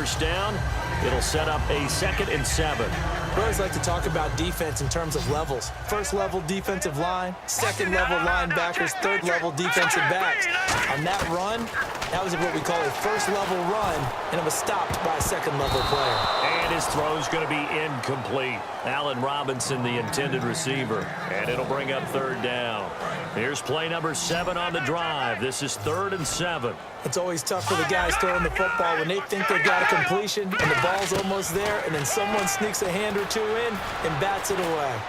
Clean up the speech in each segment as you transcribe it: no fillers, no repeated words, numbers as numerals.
first down. It'll set up a 2nd and 7. We always like to talk about defense in terms of levels. First level defensive line, second level linebackers, third level defensive backs. On that run, that was what we call a first level run, and it was stopped by a second level player. And his throw's going to be incomplete. Allen Robinson, the intended receiver. And it'll bring up 3rd down. Here's play number 7 on the drive. This is 3rd and 7. It's always tough for the guys throwing the football when they think they've got a completion and the ball's almost there, and then someone sneaks a hand or two in and bats it away.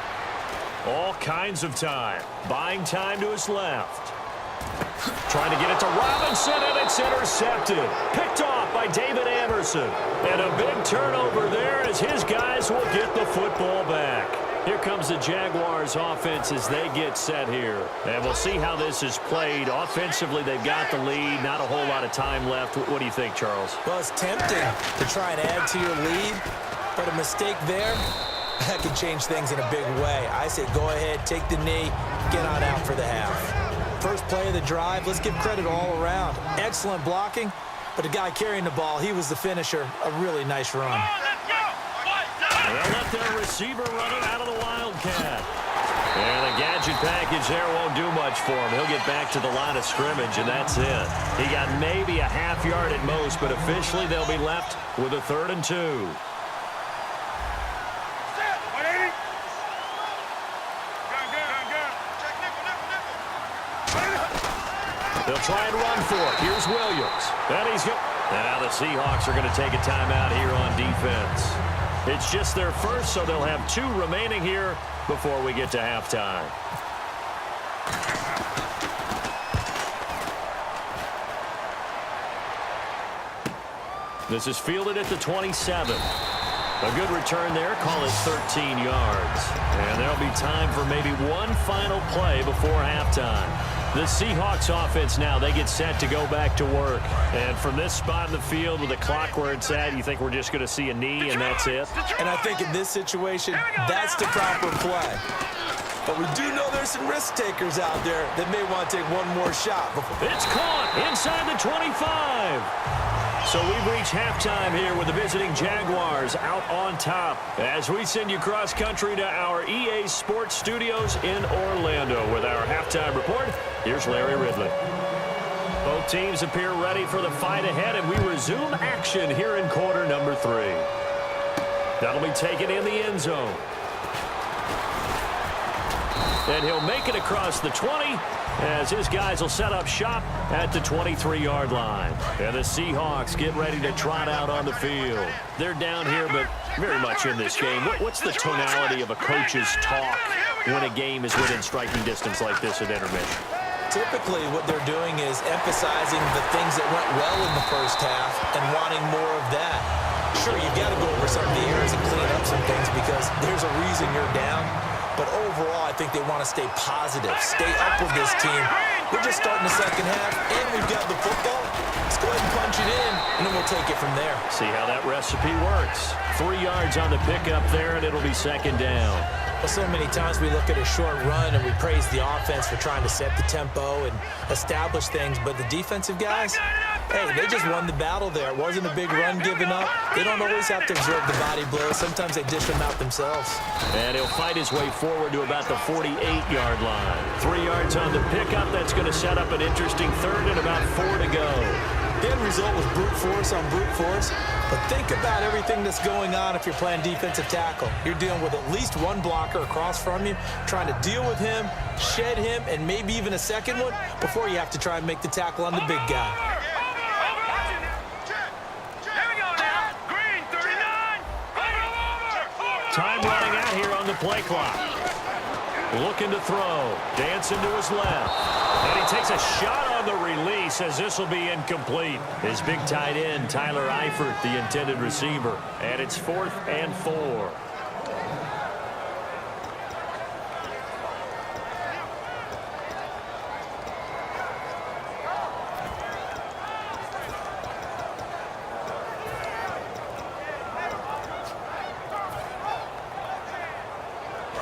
All kinds of time. Buying time to his left. Trying to get it to Robinson, and it's intercepted. Picked off by David Anderson. And a big turnover there as his guys will get the football back. Here comes the Jaguars offense as they get set here. And we'll see how this is played. Offensively, they've got the lead. Not a whole lot of time left. What do you think, Charles? Well, it's tempting to try and add to your lead, but a mistake there, that can change things in a big way. I say go ahead, take the knee, get on out for the half. First play of the drive, let's give credit all around. Excellent blocking, but the guy carrying the ball, he was the finisher. A really nice run. They'll let their receiver run it out of the Wildcat. And the gadget package there won't do much for him. He'll get back to the line of scrimmage, and that's it. He got maybe a half yard at most, but officially they'll be left with a 3rd and 2. They'll try and run for it. Here's Williams. And he's going. Now the Seahawks are going to take a timeout here on defense. It's just their first, so they'll have 2 remaining here before we get to halftime. This is fielded at the 27. A good return there. Call it 13 yards. And there'll be time for maybe one final play before halftime. The Seahawks offense now, they get set to go back to work. And from this spot in the field with the clock where it's at, you think we're just going to see a knee and that's it? And I think in this situation, that's the proper play. But we do know there's some risk takers out there that may want to take one more shot. It's caught inside the 25. So we've reached halftime here with the visiting Jaguars out on top as we send you cross-country to our EA Sports Studios in Orlando with our halftime report. Here's Larry Ridley. Both teams appear ready for the fight ahead, and we resume action here in quarter number 3. That'll be taken in the end zone. And he'll make it across the 20 as his guys will set up shop at the 23-yard line. And the Seahawks get ready to trot out on the field. They're down here, but very much in this game. What's the tonality of a coach's talk when a game is within striking distance like this at intermission? Typically, what they're doing is emphasizing the things that went well in the first half and wanting more of that. Sure, you've got to go over some of the errors and clean up some things because there's a reason you're down. But overall, I think they want to stay positive, stay up with this team. We're just starting the second half, and we've got the football. Let's go ahead and punch it in, and then we'll take it from there. See how that recipe works. 3 yards on the pickup there, and it'll be 2nd down. Well, so many times we look at a short run, and we praise the offense for trying to set the tempo and establish things. But the defensive guys, hey, they just won the battle there. It wasn't a big run given up. They don't always have to absorb the body blows. Sometimes they dish them out themselves. And he'll fight his way forward to about the 48-yard line. 3 yards on the pickup. That's going to set up an interesting 3rd and about 4 to go. The end result was brute force on brute force. But think about everything that's going on if you're playing defensive tackle. You're dealing with at least one blocker across from you, trying to deal with him, shed him, and maybe even a second one before you have to try and make the tackle on the big guy. Time running out here on the play clock. Looking to throw. Dancing to his left. And he takes a shot on the release as this will be incomplete. His big tight end, Tyler Eifert, the intended receiver. And it's 4th and 4.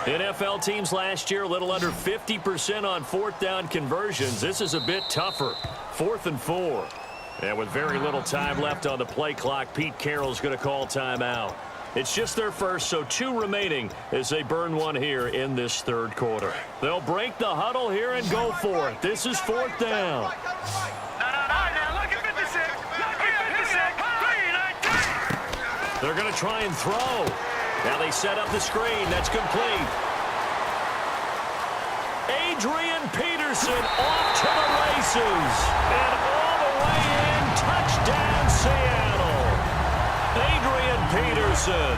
NFL teams last year a little under 50% on 4th down conversions. This is a bit tougher. 4th and 4. And with very little time left on the play clock, Pete Carroll's going to call timeout. It's just their first, so 2 remaining as they burn one here in this third quarter. They'll break the huddle here and go for it. This is 4th down. They're going to try and throw. Now they set up the screen. That's complete. Adrian Peterson off to the races. And all the way in, touchdown Seattle. Adrian Peterson,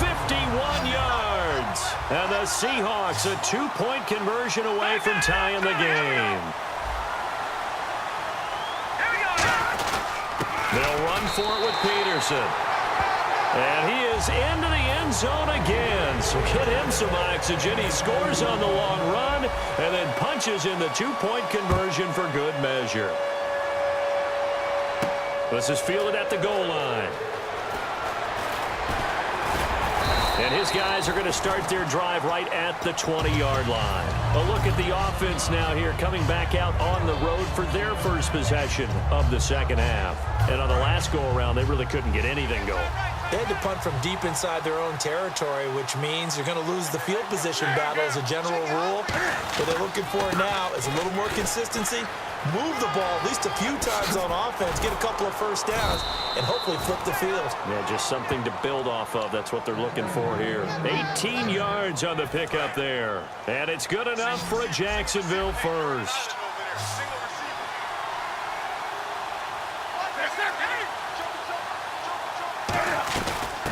51 yards. And the Seahawks a 2-point conversion away from tying the game. They'll run for it with Peterson. And he is into the end zone again. So get him some oxygen. He scores on the long run and then punches in the 2-point conversion for good measure. This is fielded at the goal line. And his guys are going to start their drive right at the 20-yard line. A look at the offense now here, coming back out on the road for their first possession of the second half. And on the last go-around, they really couldn't get anything going. They had to punt from deep inside their own territory, which means you're going to lose the field position battle as a general rule. What they're looking for now is a little more consistency, move the ball at least a few times on offense, get a couple of first downs, and hopefully flip the field. Yeah, just something to build off of. That's what they're looking for here. 18 yards on the pickup there. And it's good enough for a Jacksonville first.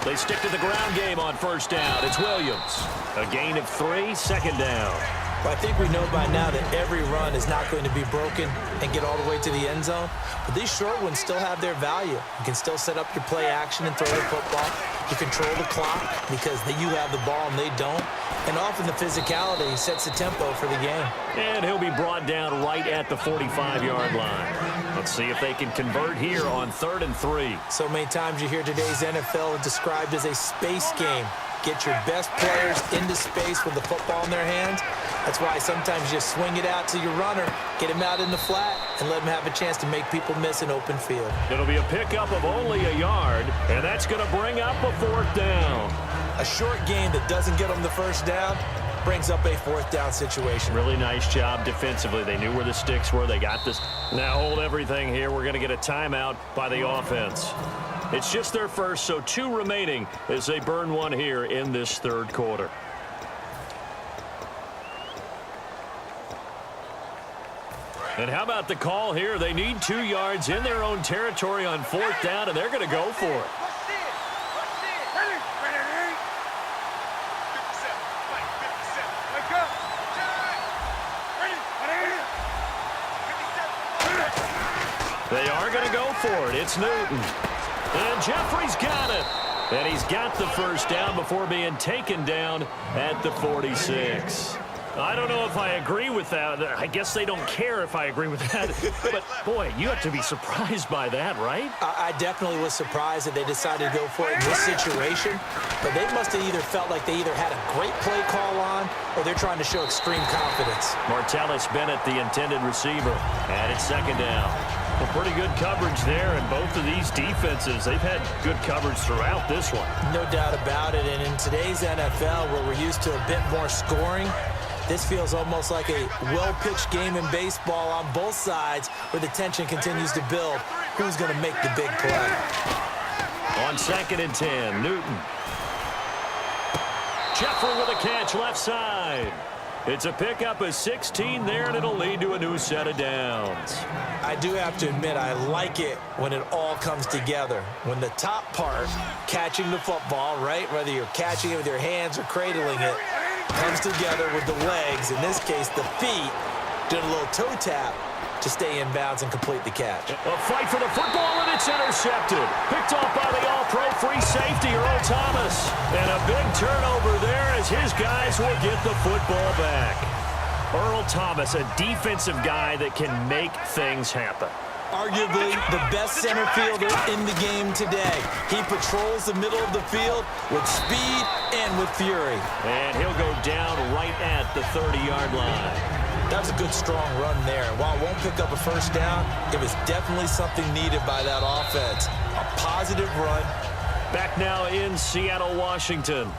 They stick to the ground game on first down. It's Williams. A gain of 3, second down. Well, I think we know by now that every run is not going to be broken and get all the way to the end zone. But these short ones still have their value. You can still set up your play action and throw the football. You control the clock because you have the ball and they don't. And often the physicality sets the tempo for the game. And he'll be brought down right at the 45-yard line. Let's see if they can convert here on 3rd and 3. So many times you hear today's NFL described as a space game. Get your best players into space with the football in their hands. That's why sometimes you swing it out to your runner, get him out in the flat, and let him have a chance to make people miss an open field. It'll be a pickup of only a yard, and that's going to bring up a 4th down. A short game that doesn't get them the first down brings up a 4th down situation. Really nice job defensively. They knew where the sticks were. They got this. Now hold everything here. We're going to get a timeout by the offense. It's just their first, so 2 remaining as they burn one here in this third quarter. And how about the call here? They need 2 yards in their own territory on 4th down, and they're going to go for it. They are going to go for it. It's Newton. And Jeffrey's got it. And he's got the first down before being taken down at the 46. I don't know if I agree with that. I guess they don't care if I agree with that. But, boy, you have to be surprised by that, right? I definitely was surprised that they decided to go for it in this situation. But they must have either felt like they either had a great play call on or they're trying to show extreme confidence. Martellus Bennett, the intended receiver. And it's second down. Well, pretty good coverage there, and both of these defenses, they've had good coverage throughout this one. No doubt about it, and in today's NFL, where we're used to a bit more scoring, this feels almost like a well-pitched game in baseball on both sides where the tension continues to build. Who's going to make the big play? On 2nd and 10, Newton. Jeffrey with a catch left side. It's a pickup of 16 there, and it'll lead to a new set of downs. I do have to admit, I like it when it all comes together. When the top part, catching the football, right, whether you're catching it with your hands or cradling it, comes together with the legs, in this case the feet, doing a little toe tap to stay in bounds and complete the catch. A fight for the football, and it's intercepted. Picked off by the all-pro free safety, Earl Thomas. And a big turnover there as his guys will get the football back. Earl Thomas, a defensive guy that can make things happen. Arguably the best center fielder in the game today. He patrols the middle of the field with speed and with fury. And he'll go down right at the 30-yard line. That was a good, strong run there. And while it won't pick up a first down, it was definitely something needed by that offense. A positive run. Back now in Seattle, Washington.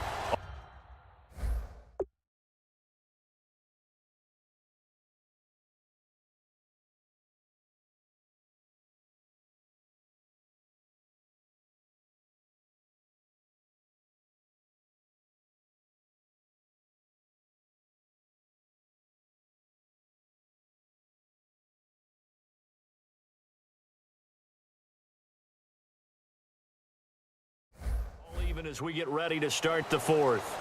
Even as we get ready to start the fourth.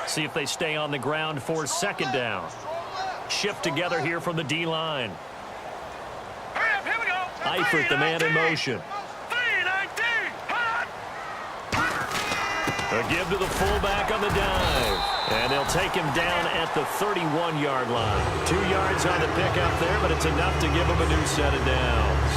See if they stay on the ground for second down. Shift together here from the D-line. Eifert, the man in motion. A give to the fullback on the dive. And they'll take him down at the 31-yard line. 2 yards on the pickup there, but it's enough to give him a new set of downs.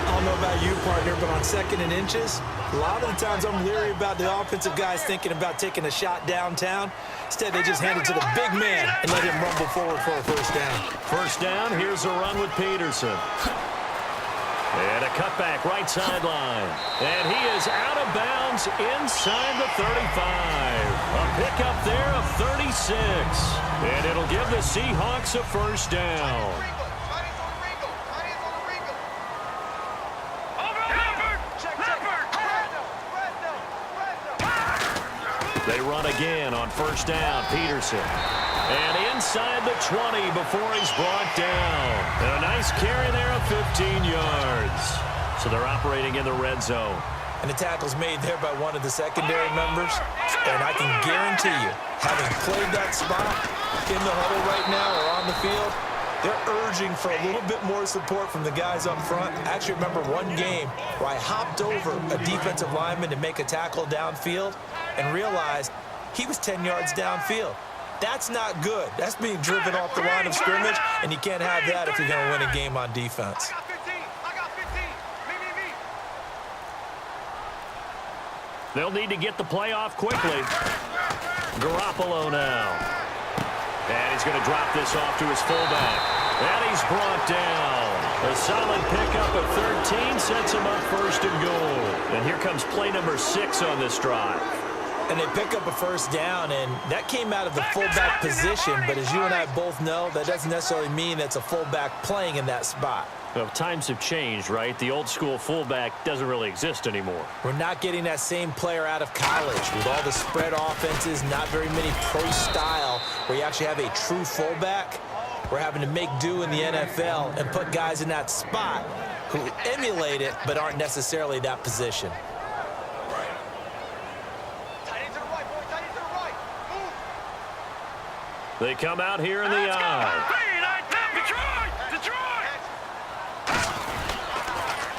I don't know about you, partner, but on second and inches, a lot of the times I'm leery about the offensive guys thinking about taking a shot downtown. Instead, they just hand it to the big man and let him rumble forward for a first down. First down, here's a run with Peterson. And a cutback right sideline. And he is out of bounds inside the 35. A pickup there of 36. And it'll give the Seahawks a first down. They run again on first down. Peterson. And inside the 20 before he's brought down. And a nice carry there of 15 yards. So they're operating in the red zone. And the tackle's made there by one of the secondary members. And I can guarantee you, having played that spot in the huddle right now or on the field, they're urging for a little bit more support from the guys up front. I actually remember one game where I hopped over a defensive lineman to make a tackle downfield and realized he was 10 yards downfield. That's not good. That's being driven off the line of scrimmage, and you can't have that if you're going to win a game on defense. They'll need to get the play off quickly. Garoppolo now. And he's going to drop this off to his fullback. And he's brought down. A solid pickup of 13 sets him up first and goal. And here comes play number 6 on this drive. And they pick up a first down, and that came out of the fullback position. But as you and I both know, that doesn't necessarily mean it's a fullback playing in that spot. Well, times have changed, right? The old school fullback doesn't really exist anymore. We're not getting that same player out of college with all the spread offenses, not very many pro style where you actually have a true fullback. We're having to make do in the NFL and put guys in that spot who emulate it but aren't necessarily that position. They come out here in the eye.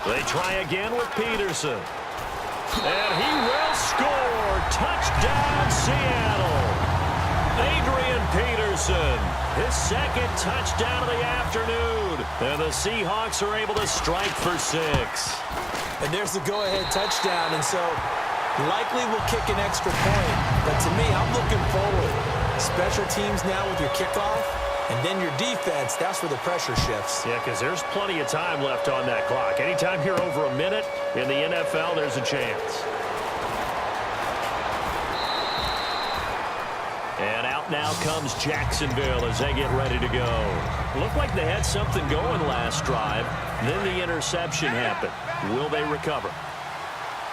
They try again with Peterson. And he will score. Touchdown, Seattle. Adrian Peterson, his second touchdown of the afternoon. And the Seahawks are able to strike for 6. And there's the go-ahead touchdown. And so likely will kick an extra point. But to me, I'm looking forward. Special teams now with your kickoff, and then your defense, that's where the pressure shifts. Yeah, because there's plenty of time left on that clock. Anytime you're over a minute in the NFL, there's a chance. And out now comes Jacksonville as they get ready to go. Looked like they had something going last drive. Then the interception happened. Will they recover?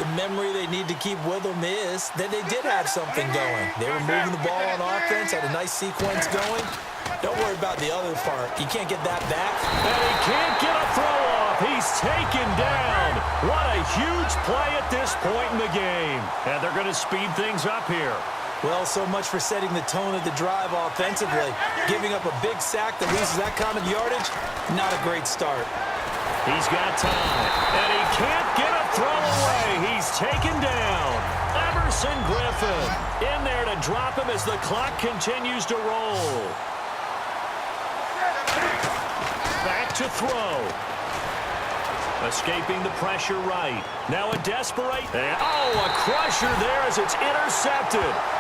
The memory they need to keep with them is that they did have something going. They were moving the ball on offense, had a nice sequence going. Don't worry about the other part. You can't get that back. And he can't get a throw off. He's taken down. What a huge play at this point in the game. And they're going to speed things up here. Well, so much for setting the tone of the drive offensively. Giving up a big sack that loses that kind of yardage, not a great start. He's got time, and he can't get a throw away. He's taken down. Emerson Griffin in there to drop him as the clock continues to roll. Back to throw. Escaping the pressure right. Now a desperate. And, oh, a crusher there as it's intercepted.